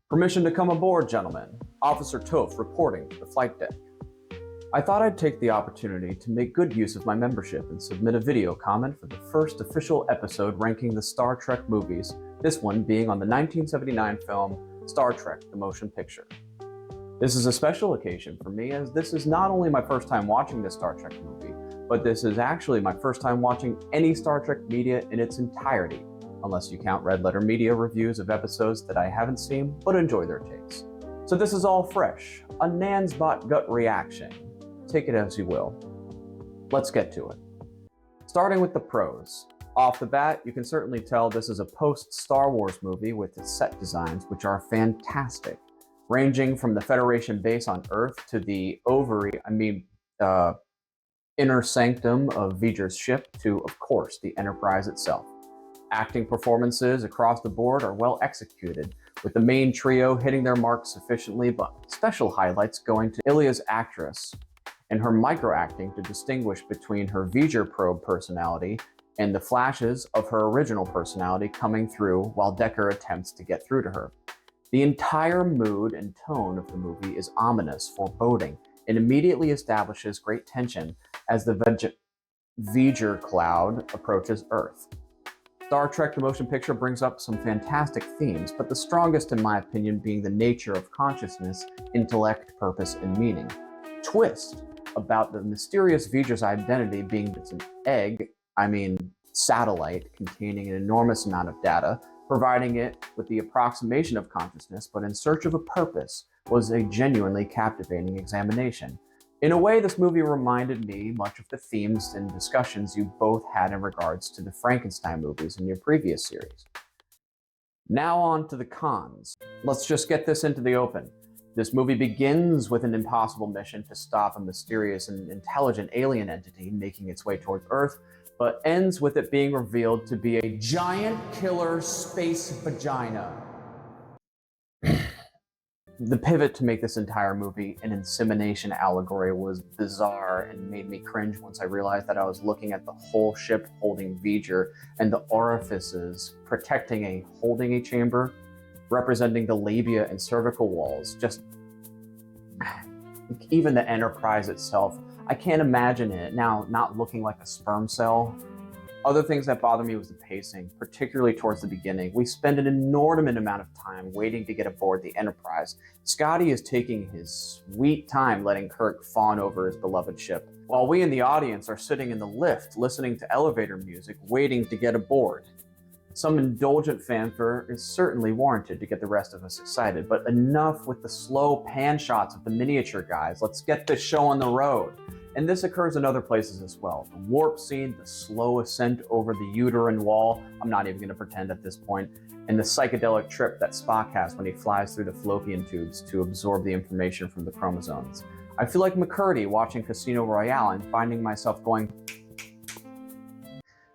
Permission to come aboard, gentlemen. Officer Toph reporting to the flight deck. I thought I'd take the opportunity to make good use of my membership and submit a video comment for the first official episode ranking the Star Trek movies, this one being on the 1979 film Star Trek: The Motion Picture. This is a special occasion for me, as this is not only my first time watching this Star Trek movie, but this is actually my first time watching any Star Trek media in its entirety, unless you count Red Letter Media reviews of episodes that I haven't seen but enjoy their takes. So this is all fresh, a Nansbot gut reaction. Take it as you will. Let's get to it. Starting with the pros. Off the bat, you can certainly tell this is a post-Star Wars movie with its set designs, which are fantastic, ranging from the Federation base on Earth to the inner sanctum of V'ger's ship to, of course, the Enterprise itself. Acting performances across the board are well executed, with the main trio hitting their marks sufficiently, but special highlights going to Ilya's actress and her micro-acting to distinguish between her V'ger probe personality and the flashes of her original personality coming through while Decker attempts to get through to her. The entire mood and tone of the movie is ominous, foreboding, and immediately establishes great tension as the V'ger cloud approaches Earth. Star Trek: The Motion Picture brings up some fantastic themes, but the strongest in my opinion being the nature of consciousness, intellect, purpose, and meaning. Twist about the mysterious V'ger's identity being it's an satellite containing an enormous amount of data, providing it with the approximation of consciousness, but in search of a purpose, was a genuinely captivating examination. In a way, this movie reminded me much of the themes and discussions you both had in regards to the Frankenstein movies in your previous series. Now on to the cons. Let's just get this into the open. This movie begins with an impossible mission to stop a mysterious and intelligent alien entity making its way towards Earth, but ends with it being revealed to be a giant killer space vagina. The pivot to make this entire movie an insemination allegory was bizarre and made me cringe once I realized that I was looking at the whole ship holding V'ger and the orifices protecting a holding a chamber, representing the labia and cervical walls. Just even the Enterprise itself, I can't imagine it now not looking like a sperm cell. Other things that bother me was the pacing, particularly towards the beginning. We spend an inordinate amount of time waiting to get aboard the Enterprise. Scotty is taking his sweet time letting Kirk fawn over his beloved ship, while we in the audience are sitting in the lift listening to elevator music, waiting to get aboard. Some indulgent fanfare is certainly warranted to get the rest of us excited, but enough with the slow pan shots of the miniature guys. Let's get this show on the road. And this occurs in other places as well. The warp scene, the slow ascent over the uterine wall, I'm not even going to pretend at this point, and the psychedelic trip that Spock has when he flies through the fallopian tubes to absorb the information from the chromosomes. I feel like McCurdy watching Casino Royale and finding myself going...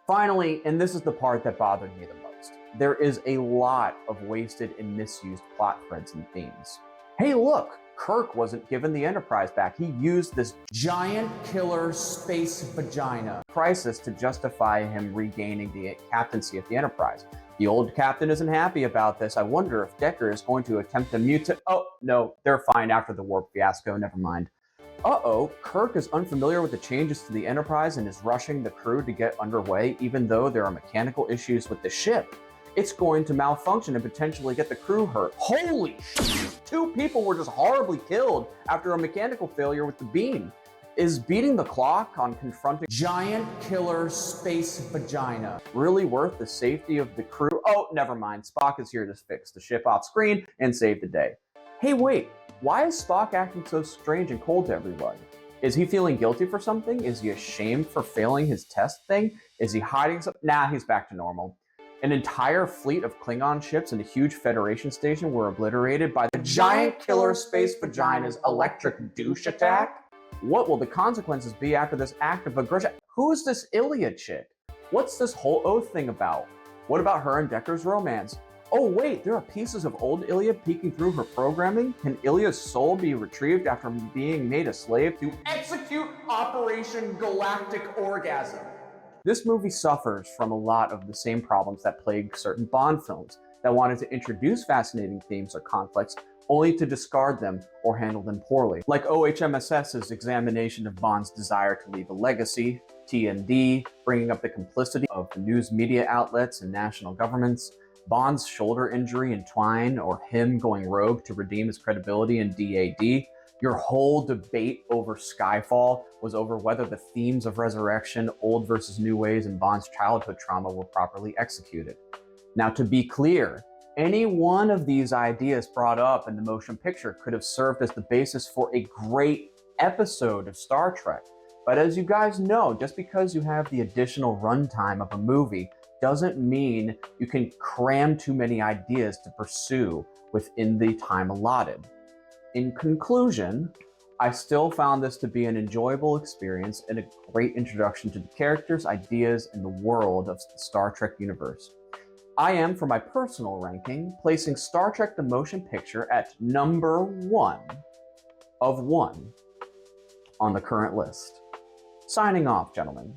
Finally, and this is the part that bothered me the most, there is a lot of wasted and misused plot threads and themes. Hey look! Kirk wasn't given the Enterprise back. He used this giant killer space vagina crisis to justify him regaining the captaincy of the Enterprise. The old captain isn't happy about this. I wonder if Decker is going to attempt to mutate. Oh, no, they're fine after the warp fiasco. Never mind. Uh-oh, Kirk is unfamiliar with the changes to the Enterprise and is rushing the crew to get underway, even though there are mechanical issues with the ship. It's going to malfunction and potentially get the crew hurt. Holy shit! 2 people were just horribly killed after a mechanical failure with the beam. Is beating the clock on confronting giant killer space vagina really worth the safety of the crew? Oh, never mind. Spock is here to fix the ship off screen and save the day. Hey, wait. Why is Spock acting so strange and cold to everybody? Is he feeling guilty for something? Is he ashamed for failing his test thing? Is he hiding something? Nah, he's back to normal. An entire fleet of Klingon ships and a huge Federation station were obliterated by the giant killer space vagina's electric douche attack? What will the consequences be after this act of aggression? Who is this Ilya chick? What's this whole oath thing about? What about her and Decker's romance? Oh wait, there are pieces of old Ilya peeking through her programming? Can Ilya's soul be retrieved after being made a slave to execute Operation Galactic Orgasm? This movie suffers from a lot of the same problems that plague certain Bond films. that wanted to introduce fascinating themes or conflicts only to discard them or handle them poorly. Like OHMSS's examination of Bond's desire to leave a legacy, TND, bringing up the complicity of the news media outlets and national governments, Bond's shoulder injury in Twine, or him going rogue to redeem his credibility in DAD. Your whole debate over Skyfall was over whether the themes of resurrection, old versus new ways, and Bond's childhood trauma were properly executed. Now, to be clear, any one of these ideas brought up in the motion picture could have served as the basis for a great episode of Star Trek. But as you guys know, just because you have the additional runtime of a movie doesn't mean you can cram too many ideas to pursue within the time allotted. In conclusion, I still found this to be an enjoyable experience and a great introduction to the characters, ideas, and the world of the Star Trek universe. I am, for my personal ranking, placing Star Trek the Motion Picture at number 1 of 1 on the current list. Signing off, gentlemen.